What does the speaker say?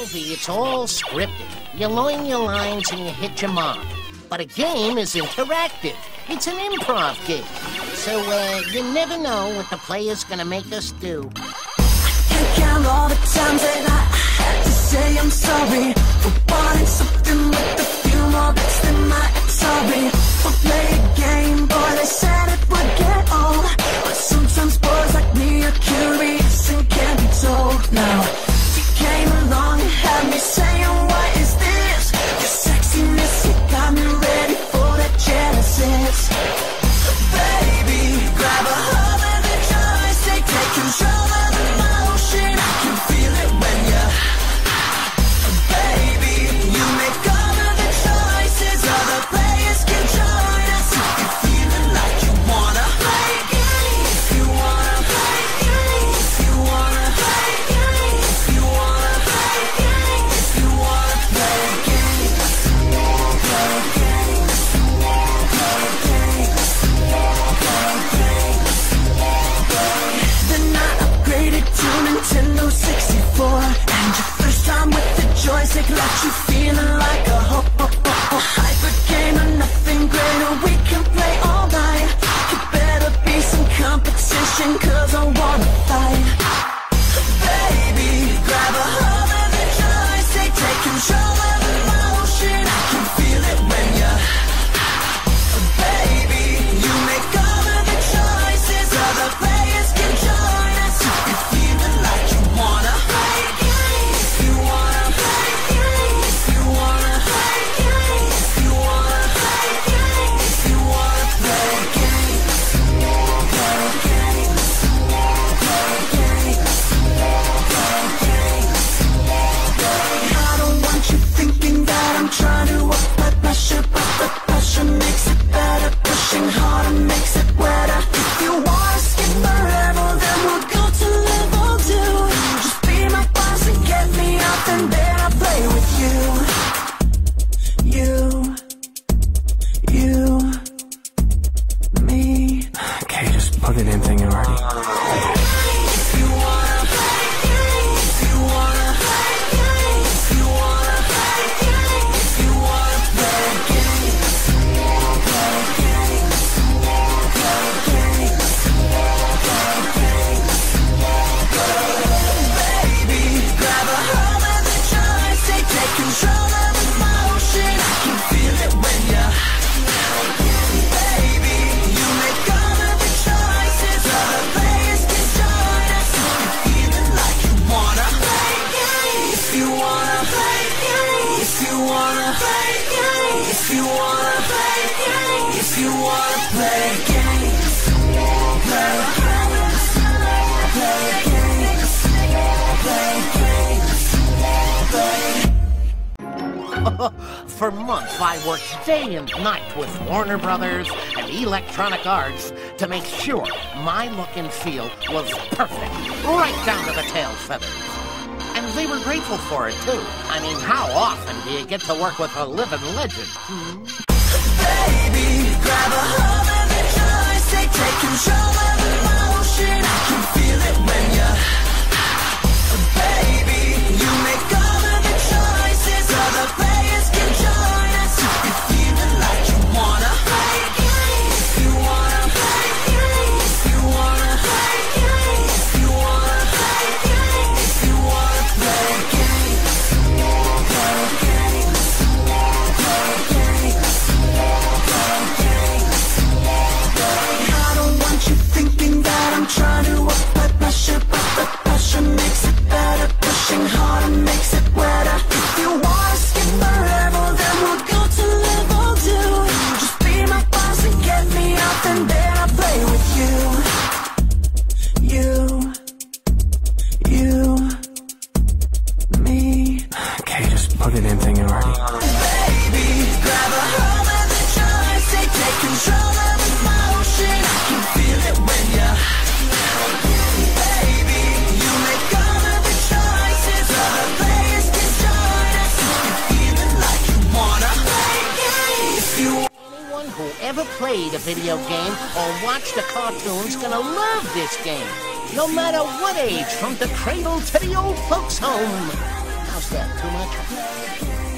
movie, it's all scripted. You learn your lines and you hit your mark. But a game is interactive. It's an improv game. So, you never know what the player's gonna make us do. Can't count all the times that I had to say I'm sorry for wanting something with a few more bits than my sorry. We'll play a game, boy, they said it would get old. But sometimes boys like me are curious and can't be told. Now, you came along and had me saying, what is this? Your sexiness, you got me ready for that Genesis. Baby, grab a hold of the joystick, take control of the motion. I can feel it when you, baby, you make all of the choices. Other players can join us if you're feeling like you wanna play games. If you wanna play games. If you wanna play games. If you wanna play games. If you wanna play games. Play games. Play games. Then I upgraded to Nintendo 64, and your first time with the joystick left you feeling like a hyper gamer, nothing greater, we can play all night. You better be some competition, cause I wanna fight. Baby, grab a hold of the joystick, take control of the motion. I can feel it when you, baby, you make all of the choices. Other players can join us if you're feeling like you wanna play games. If you wanna play games. If you wanna play games. If you wanna play games. If you wanna play games. Play games. Play games. Play games. I don't want you thinking that I'm trying to apply pressure, but the pressure makes it better. Pushing harder makes it wetter. If you wanna skip forever, then we'll go to level 2. Just be my boss and get me up, and then I'll play with you. Me. Okay, just plug it in thing already. If you wanna play games. If you wanna play games. If you wanna play games. If you wanna play games. Play games. Play games. Play games. Baby, grab a hold of the joystick, take control of the motion. I can feel it when you, baby, you make all of the choices. Other players can join us if you're feeling like you wanna play games. If you wanna play games. If you wanna play games. If you wanna play games. If you wanna play games. Play games. Play games. Play games. Play. For months, I worked day and night with Warner Brothers and Electronic Arts to make sure my look and feel was perfect, right down to the tail feathers. And they were grateful for it, too. I mean, how often do you get to work with a living legend? Baby, grab a hold of the joystick, take control of the motion. I can feel it when you, baby, you make all of the choices. Other players can join us if you're feeling like you wanna play games. If you wanna play games. If you wanna play games. If you wanna play games. If you wanna play games. Play games. Play games. Play games. I don't want you thinking that I'm trying to apply pressure, but the pressure makes it better. Pushing harder makes it wetter. If you wanna skip forever, then we'll go to level 2. Just be my boss and get me up, and then I'll play with you. Me. Okay, just plug it in thing already. Baby, grab a hold of the joystick, take control of the motion. I can feel it when you, baby, you make all of the choices. Other players can join us if you're feeling like you wanna play games. If you Anyone who ever played a video game or watched a cartoon's gonna love this game, no matter what age, from the cradle to the old folks' home. Now What's that? Too much?